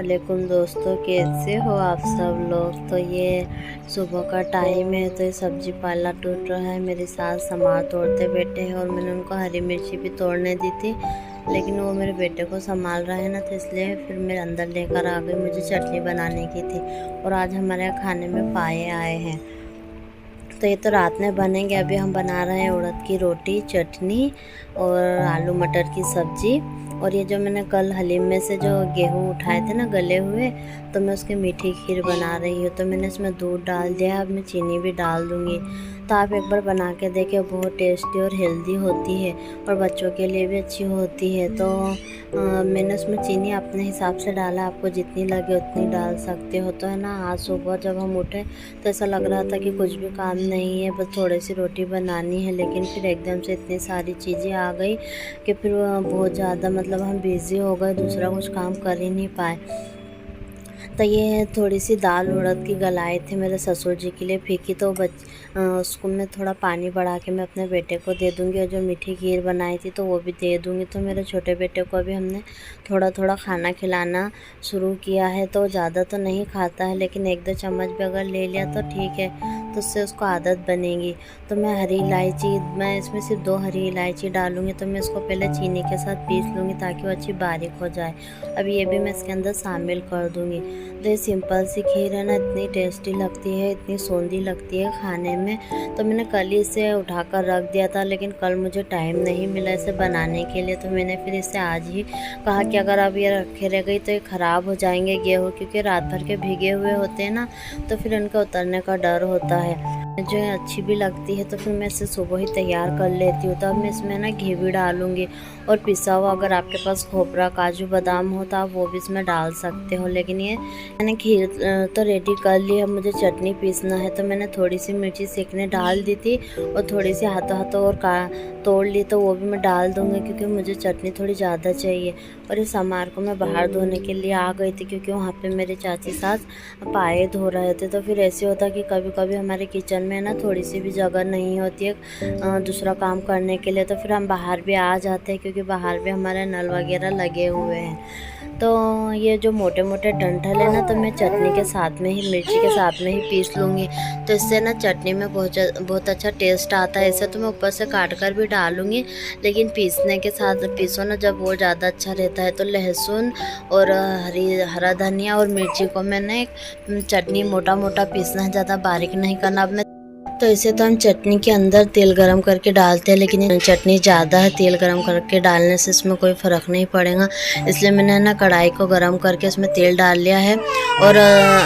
वालेकुम दोस्तों, कैसे हो आप सब लोग। तो ये सुबह का टाइम है, तो ये सब्जी पाला टूट रहा है। मेरी सास समार तोड़ते बैठे हैं और मैंने उनको हरी मिर्ची भी तोड़ने दी थी, लेकिन वो मेरे बेटे को संभाल रहा है ना, तो इसलिए फिर मैं अंदर लेकर आ गई। मुझे चटनी बनाने की थी और आज हमारे यहाँ खाने में पाए आए हैं। तो ये तो रात में बनेंगे। अभी हम बना रहे हैं उड़द की रोटी, चटनी और आलू मटर की सब्ज़ी। और ये जो मैंने कल हलीम में से जो गेहूँ उठाए थे ना गले हुए, तो मैं उसकी मीठी खीर बना रही हूँ। तो मैंने इसमें दूध डाल दिया, अब मैं चीनी भी डाल दूँगी। तो आप एक बार बना के देखें, बहुत टेस्टी और हेल्दी होती है और बच्चों के लिए भी अच्छी होती है। तो मैंने उसमें चीनी अपने हिसाब से डाला, आपको जितनी लगे उतनी डाल सकते हो। तो है ना, आज सुबह जब हम उठे तो ऐसा लग रहा था कि कुछ भी काम नहीं है, बस थोड़ी सी रोटी बनानी है, लेकिन फिर एकदम से इतनी सारी चीज़ें आ गई कि फिर बहुत ज़्यादा मतलब हम बिज़ी हो गए, दूसरा कुछ काम कर ही नहीं पाए। तो ये थोड़ी सी दाल उड़द की गलाए थे मेरे ससुर जी के लिए फीकी, तो उसको मैं थोड़ा पानी बढ़ा के मैं अपने बेटे को दे दूँगी, और जो मीठी खीर बनाई थी तो वो भी दे दूँगी। तो मेरे छोटे बेटे को अभी हमने थोड़ा थोड़ा खाना खिलाना शुरू किया है। तो ज़्यादा तो नहीं खाता है, लेकिन 1-2 चम्मच भी अगर ले लिया तो ठीक है, तो उससे उसको आदत बनेगी। तो मैं हरी इलायची, मैं इसमें सिर्फ 2 हरी इलायची डालूँगी। तो मैं इसको पहले चीनी के साथ पीस लूँगी ताकि वो अच्छी बारीक हो जाए। अब ये भी मैं इसके अंदर शामिल कर दूँगी। तो ये सिंपल सी खीर है ना, इतनी टेस्टी लगती है, इतनी सोंधी लगती है खाने में। तो मैंने कल ही इसे उठाकर रख दिया था, लेकिन कल मुझे टाइम नहीं मिला इसे बनाने के लिए। तो मैंने फिर इसे आज ही कहा कि अगर अब ये रखे रह गई तो ये ख़राब हो जाएंगे गेहूँ, क्योंकि रात भर के भीगे हुए होते हैं ना, तो फिर इनका उतरने का डर होता है। जो है अच्छी भी लगती है, तो फिर मैं इसे सुबह ही तैयार कर लेती हूँ। तो अब मैं इसमें ना घी भी डालूँगी और पिसा हुआ, अगर आपके पास खोपरा काजू बादाम हो तो आप वो भी इसमें डाल सकते हो। लेकिन ये मैंने खीर तो रेडी कर ली है, मुझे चटनी पीसना है। तो मैंने थोड़ी सी मिर्ची सेकने डाल दी थी और थोड़ी सी हाथों हाथों और तोड़ ली, तो वो भी मैं डाल दूँगी, क्योंकि मुझे चटनी थोड़ी ज़्यादा चाहिए। और इस समार को मैं बाहर धोने के लिए आ गई थी, क्योंकि वहाँ पे मेरे चाची सास पाए धो रहे थे। तो फिर ऐसे होता कि कभी कभी हमारे किचन में ना थोड़ी सी भी जगह नहीं होती है दूसरा काम करने के लिए, तो फिर हम बाहर भी आ जाते हैं, क्योंकि बाहर भी हमारे नल वगैरह लगे हुए हैं। तो ये जो मोटे मोटे डंठल है ना, तो मैं चटनी के साथ में ही, मिर्ची के साथ में ही पीस लूँगी। तो इससे ना चटनी में बहुत अच्छा टेस्ट आता है। इसे तो मैं ऊपर से काट कर भी डालूँगी, लेकिन पीसने के साथ पीसो ना जब, वो ज़्यादा अच्छा रहता है। तो लहसुन और हरा धनिया और मिर्ची को मैंने चटनी मोटा मोटा पीसना है, ज़्यादा बारीक नहीं करना। अब मैं तो इसे तो हम चटनी के अंदर तेल गरम करके डालते हैं, लेकिन ये चटनी ज़्यादा है, तेल गरम करके डालने से इसमें कोई फ़र्क नहीं पड़ेगा। इसलिए मैंने ना कढ़ाई को गरम करके उसमें तेल डाल लिया है, और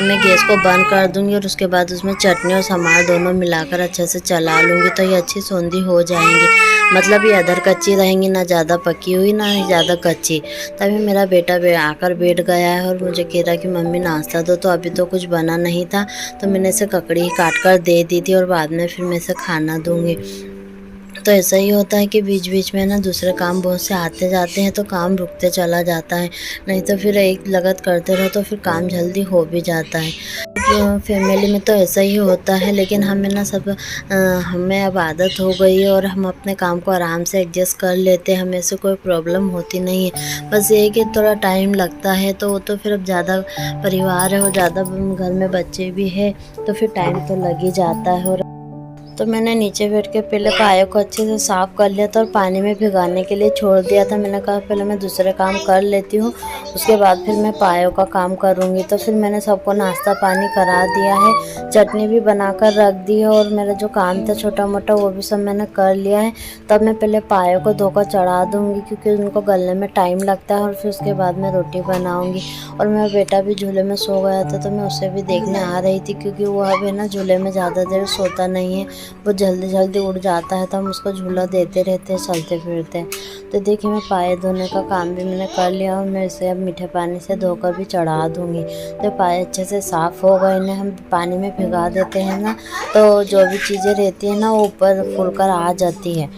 मैं गैस को बंद कर दूंगी, और उसके बाद उसमें चटनी और समार दोनों मिलाकर अच्छे से चला लूँगी। तो ये अच्छी सौंधी हो जाएंगी, मतलब ये अदर कच्ची रहेंगी, ना ज़्यादा पकी हुई ना ज़्यादा कच्ची। तभी मेरा बेटा आकर बैठ गया है और मुझे कह रहा कि मम्मी नाश्ता दो। तो अभी तो कुछ बना नहीं था, तो मैंने इसे ककड़ी काट कर दे दी थी, और बाद में फिर मैं इसे खाना दूंगी। तो ऐसा ही होता है कि बीच बीच में ना दूसरे काम बहुत से आते जाते हैं, तो काम रुकते चला जाता है। नहीं तो फिर एक लगत करते रहो तो फिर काम जल्दी हो भी जाता है। फैमिली में तो ऐसा ही होता है, लेकिन हमें ना हमें अब आदत हो गई है, और हम अपने काम को आराम से एडजस्ट कर लेते हैं, हमें से कोई प्रॉब्लम होती नहीं है। बस ये है कि थोड़ा टाइम लगता है, तो वो तो फिर अब ज़्यादा परिवार है और ज़्यादा घर में बच्चे भी है, तो फिर टाइम तो लग ही जाता है। और तो मैंने नीचे बैठ के पहले पायों को अच्छे से साफ़ कर लिया था और पानी में भिगाने के लिए छोड़ दिया था। मैंने कहा पहले मैं दूसरे काम कर लेती हूँ, उसके बाद फिर मैं पायों का काम करूँगी। तो फिर मैंने सबको नाश्ता पानी करा दिया है, चटनी भी बनाकर रख दी है, और मेरा जो काम था छोटा मोटा वो भी सब मैंने कर लिया है। तब मैं पहले पायों को धोकर चढ़ा दूँगी, क्योंकि उनको गलने में टाइम लगता है, और फिर उसके बाद मैं रोटी बनाऊँगी। और मेरा बेटा भी झूले में सो गया था, तो मैं उसे भी देखने आ रही थी, क्योंकि वो अभी ना झूले में ज़्यादा देर सोता नहीं है, वो जल्दी जल्दी उड़ जाता है। तो हम उसको झूला देते रहते हैं चलते फिरते। तो देखिए मैं पाए धोने का काम भी मैंने कर लिया, और मैं इसे अब मीठे पानी से धोकर भी चढ़ा दूँगी। तो पाए अच्छे से साफ़ हो गए, इन्हें हम पानी में भिगा देते हैं ना, तो जो भी चीज़ें रहती हैं ना वो ऊपर फूल कर आ जाती है।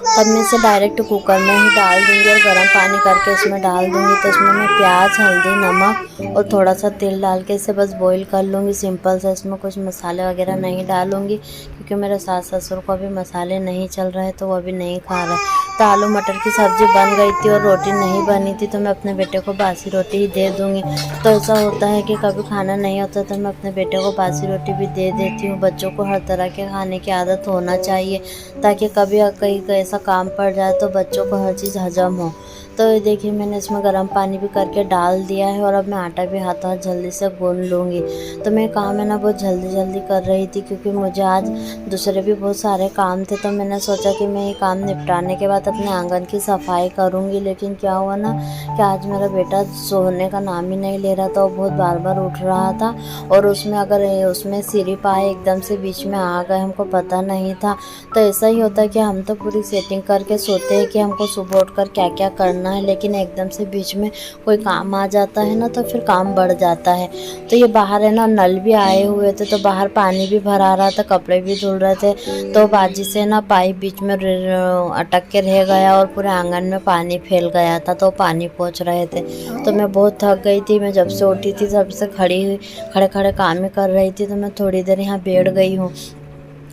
तब मैं इसे डायरेक्ट कुकर में ही डाल दूँगी और गर्म पानी करके इसमें डाल दूँगी। तो इसमें मैं प्याज, हल्दी, नमक और थोड़ा सा तेल डाल के इसे बस बॉईल कर लूँगी सिंपल सा। इसमें कुछ मसाले वगैरह नहीं डालूँगी क्योंकि मेरे सास ससुर को अभी मसाले नहीं चल रहे तो वो अभी नहीं खा रहे। तो आलू मटर की सब्ज़ी बन गई थी और रोटी नहीं बनी थी, तो मैं अपने बेटे को बासी रोटी ही दे दूँगी। तो ऐसा होता है कि कभी खाना नहीं होता तो मैं अपने बेटे को बासी रोटी भी दे देती हूँ। बच्चों को हर तरह के खाने की आदत होना चाहिए ताकि कभी कहीं ऐसा काम पड़ जाए तो बच्चों को हर चीज़ हजम हो। तो ये देखिए मैंने इसमें गर्म पानी भी करके डाल दिया है और अब मैं आटा भी हाथों जल्दी से गूंद लूँगी। तो मैं काम है ना बहुत जल्दी कर रही थी क्योंकि मुझे आज दूसरे भी बहुत सारे काम थे। तो मैंने सोचा कि मैं ये काम निपटाने के बाद अपने आंगन की सफाई करूँगी। लेकिन क्या हुआ ना कि आज मेरा बेटा सोने का नाम ही नहीं ले रहा था, वो बहुत बार उठ रहा था और उसमें सिरिप आए एकदम से बीच में आ गए, हमको पता नहीं था। तो ऐसा ही होता है कि हम तो पूरी सेटिंग करके सोते हैं कि हमको सुबह उठकर क्या क्या करना है, लेकिन एकदम से बीच में कोई काम आ जाता है ना तो फिर काम बढ़ जाता है। तो ये बाहर है ना नल भी आए हुए थे तो बाहर पानी भी भरा रहा था, कपड़े भी धुल रहे थे, तो बाजी से ना पाइप बीच में अटक के रह गया और पूरे आंगन में पानी फैल गया था, तो पानी पहुँच रहे थे। तो मैं बहुत थक गई थी। मैं जब से उठी थी तब से खड़े खड़े काम ही कर रही थी। तो मैं थोड़ी देर यहाँ बैठ गई हूँ।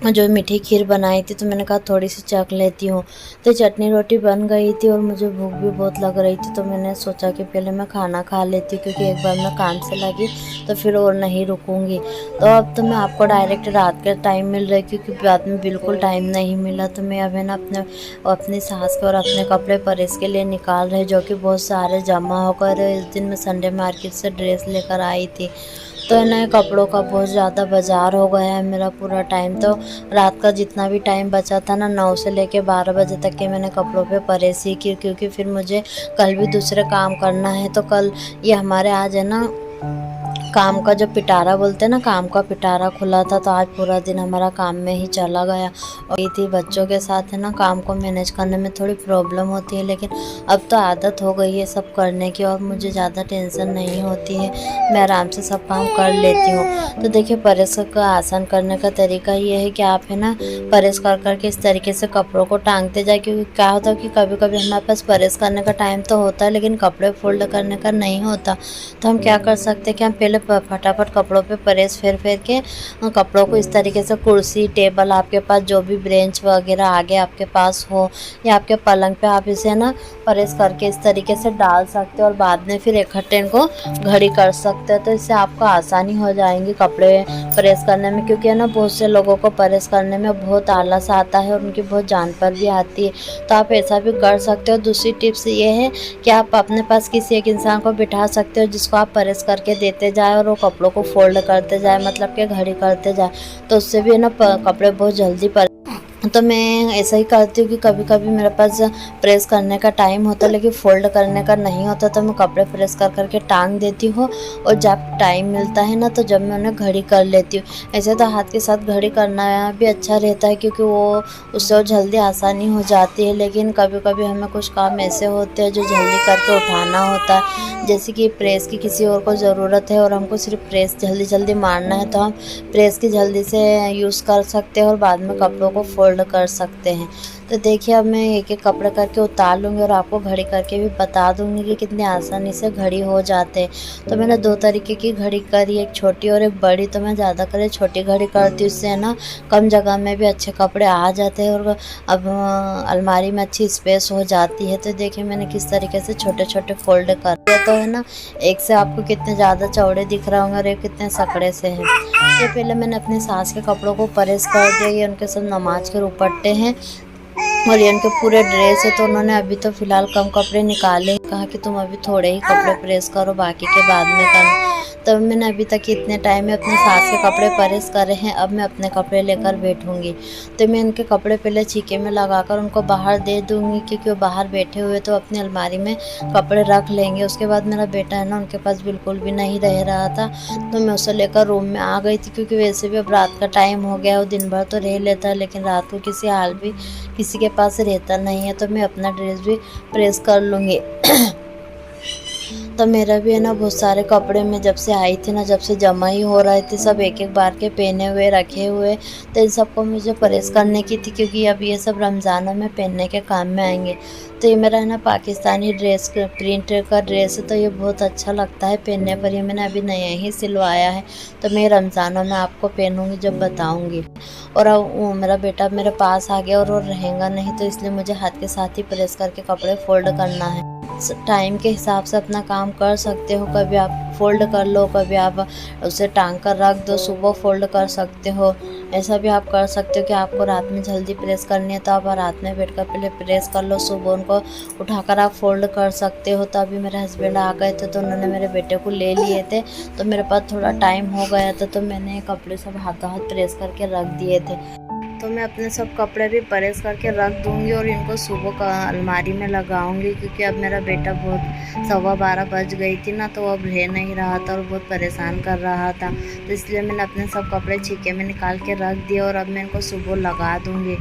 जो मीठी खीर बनाई थी तो मैंने कहा थोड़ी सी चख लेती हूँ। तो चटनी रोटी बन गई थी और मुझे भूख भी बहुत लग रही थी, तो मैंने सोचा कि पहले मैं खाना खा लेती हूँ क्योंकि एक बार मैं काम से लगी तो फिर और नहीं रुकूँगी। तो अब तो मैं आपको डायरेक्ट रात का टाइम मिल रहा है क्योंकि रात में बिल्कुल टाइम नहीं मिला। तो मैं अब है ना अपनी सास के और अपने कपड़े प्रेस के लिए निकाल रहे जो कि बहुत सारे जमा होकर। इस दिन मैं संडे मार्केट से ड्रेस लेकर आई थी। तो है ना कपड़ों का बहुत ज़्यादा बाज़ार हो गया है मेरा पूरा टाइम। तो रात का जितना भी टाइम बचा था ना 9 से लेके 12 बजे तक के मैंने कपड़ों पे प्रेस ही की क्योंकि फिर मुझे कल भी दूसरे काम करना है। तो कल ये हमारे आज है ना काम का जो पिटारा बोलते हैं ना, काम का पिटारा खुला था, तो आज पूरा दिन हमारा काम में ही चला गया। और ये थी बच्चों के साथ है ना काम को मैनेज करने में थोड़ी प्रॉब्लम होती है, लेकिन अब तो आदत हो गई है सब करने की और मुझे ज़्यादा टेंशन नहीं होती है, मैं आराम से सब काम कर लेती हूँ। तो देखिए प्रेस का आसान करने का तरीका ये है कि आप है ना प्रेस कर के इस तरीके से कपड़ों को टांगते जाए, क्योंकि क्या होता है कि कभी कभी हमारे पास प्रेस करने का टाइम तो होता है लेकिन कपड़े फोल्ड करने का नहीं होता। तो हम क्या कर सकते हैं कि हम पहले फटाफट कपड़ों पे प्रेस फेर के कपड़ों को इस तरीके से कुर्सी टेबल आपके पास जो भी ब्रेंच वगैरह आगे आपके पास हो या आपके पलंग पे आप इसे ना प्रेस करके इस तरीके से डाल सकते हो और बाद में फिर इकट्ठे इनको घड़ी कर सकते हो। तो इससे आपको आसानी हो जाएंगी कपड़े प्रेस करने में, क्योंकि है ना बहुत से लोगों को प्रेस करने में बहुत आलस आता है और उनकी बहुत जान पर भी आती है। तो आप ऐसा भी कर सकते हो। दूसरी टिप्स ये है कि आप अपने पास किसी एक इंसान को बिठा सकते हो जिसको आप प्रेस करके देते जाए और वो कपड़ों को फोल्ड करते जाए, मतलब कि घड़ी करते जाए, तो उससे भी है ना कपड़े बहुत जल्दी तो मैं ऐसा ही करती हूँ कि कभी कभी मेरे पास प्रेस करने का टाइम होता है लेकिन फ़ोल्ड करने का नहीं होता, तो मैं कपड़े प्रेस करके टांग देती हूँ और जब टाइम मिलता है ना तो जब मैं उन्हें घड़ी कर लेती हूँ। ऐसे तो हाथ के साथ घड़ी करना भी अच्छा रहता है क्योंकि वो उससे जल्दी आसानी हो जाती है, लेकिन कभी कभी हमें कुछ काम ऐसे होते हैं जो जल्दी करके उठाना होता है, जैसे कि प्रेस की किसी और को ज़रूरत है और हमको सिर्फ प्रेस जल्दी मारना है, तो हम प्रेस की जल्दी से यूज़ कर सकते हैं और बाद में कपड़ों को फोल्ड कर सकते हैं। तो देखिए अब मैं एक एक कपड़े करके उतार लूँगी और आपको घड़ी करके भी बता दूँगी कि कितनी आसानी से घड़ी हो जाते हैं। तो मैंने 2 तरीके की घड़ी करी, एक छोटी और एक बड़ी। तो मैं ज़्यादा कर छोटी घड़ी करती हूँ, उससे है ना कम जगह में भी अच्छे कपड़े आ जाते हैं और अब अलमारी में अच्छी स्पेस हो जाती है। तो देखिए मैंने किस तरीके से छोटे छोटे फोल्ड कर दिया, तो है ना एक से आपको कितने ज़्यादा चौड़े दिख रहे होंगे और एक कितने सकड़े से हैं। तो पहले मैंने अपनी सास के कपड़ों को प्रेस कर दिया, ये उनके सब नमाज के दुपट्टे हैं और ये उनके पूरे ड्रेस है। तो उन्होंने अभी तो फ़िलहाल कम कपड़े निकाले, कहा कि तुम अभी थोड़े ही कपड़े प्रेस करो, बाकी के बाद में करना। तब मैंने अभी तक इतने टाइम में अपनी सास के कपड़े प्रेस करे हैं, अब मैं अपने कपड़े लेकर बैठूंगी। तो मैं इनके कपड़े पहले छीके में लगाकर उनको बाहर दे दूंगी, क्योंकि वो बाहर बैठे हुए तो अपनी अलमारी में कपड़े रख लेंगे। उसके बाद मेरा बेटा है ना उनके पास बिल्कुल भी नहीं रह रहा था, तो मैं उसे लेकर रूम में आ गई थी, क्योंकि वैसे भी अब रात का टाइम हो गया, वो दिन भर तो रह लेता है लेकिन रात को किसी हाल भी किसी के पास रहता नहीं है। तो मैं अपना ड्रेस भी प्रेस कर लूँगी। तो तो मेरा भी है ना बहुत सारे कपड़े में जब से आई थी ना, जब से जमा ही हो रहे थे, सब एक एक बार के पहने हुए रखे हुए। तो इन सबको मुझे प्रेस करने की थी, क्योंकि अब ये सब रमज़ानों में पहनने के काम में आएंगे। तो ये मेरा है ना पाकिस्तानी ड्रेस प्रिंट का ड्रेस है, तो ये बहुत अच्छा लगता है पहनने पर। ये मैंने अभी नया ही सिलवाया है, तो मैं रमज़ानों में आपको पहनूँगी जब बताऊँगी। और अब वो मेरा बेटा मेरे पास आ गया और वो रहेगा नहीं, तो इसलिए मुझे हाथ के साथ ही प्रेस करके कपड़े फोल्ड करना है। टाइम के हिसाब से अपना काम कर सकते हो, कभी आप फ़ोल्ड कर लो, कभी आप उसे टांग कर रख दो, सुबह फ़ोल्ड कर सकते हो। ऐसा भी आप कर सकते हो कि आपको रात में जल्दी प्रेस करनी है तो आप रात में बैठकर पहले प्रेस कर लो, सुबह उनको उठाकर आप फ़ोल्ड कर सकते हो। तो अभी मेरे हस्बैंड आ गए थे, तो उन्होंने मेरे बेटे को ले लिए थे, तो मेरे पास थोड़ा टाइम हो गया था, तो मैंने कपड़े सब हाथों हाथ प्रेस करके रख दिए थे। तो मैं अपने सब कपड़े भी प्रेस करके रख दूँगी और इनको सुबह का अलमारी में लगाऊँगी, क्योंकि अब मेरा बेटा बहुत 11:15 बज गई थी ना, तो अब रह नहीं रहा था और बहुत परेशान कर रहा था। तो इसलिए मैंने अपने सब कपड़े छीके में निकाल के रख दिए और अब मैं इनको सुबह लगा दूँगी।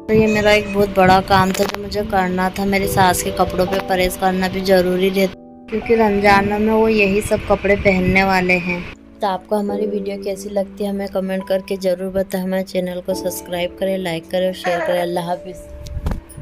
तो ये मेरा एक बहुत बड़ा काम था जो मुझे करना था। मेरी सास के कपड़ों पे प्रेस करना भी ज़रूरी रहता, क्योंकि रमज़ान में वो यही सब कपड़े पहनने वाले हैं। तो आपको हमारी वीडियो कैसी लगती है हमें कमेंट करके ज़रूर बताएं। हमारे चैनल को सब्सक्राइब करें, लाइक करें और शेयर करें। अल्लाह हाफ़िज़।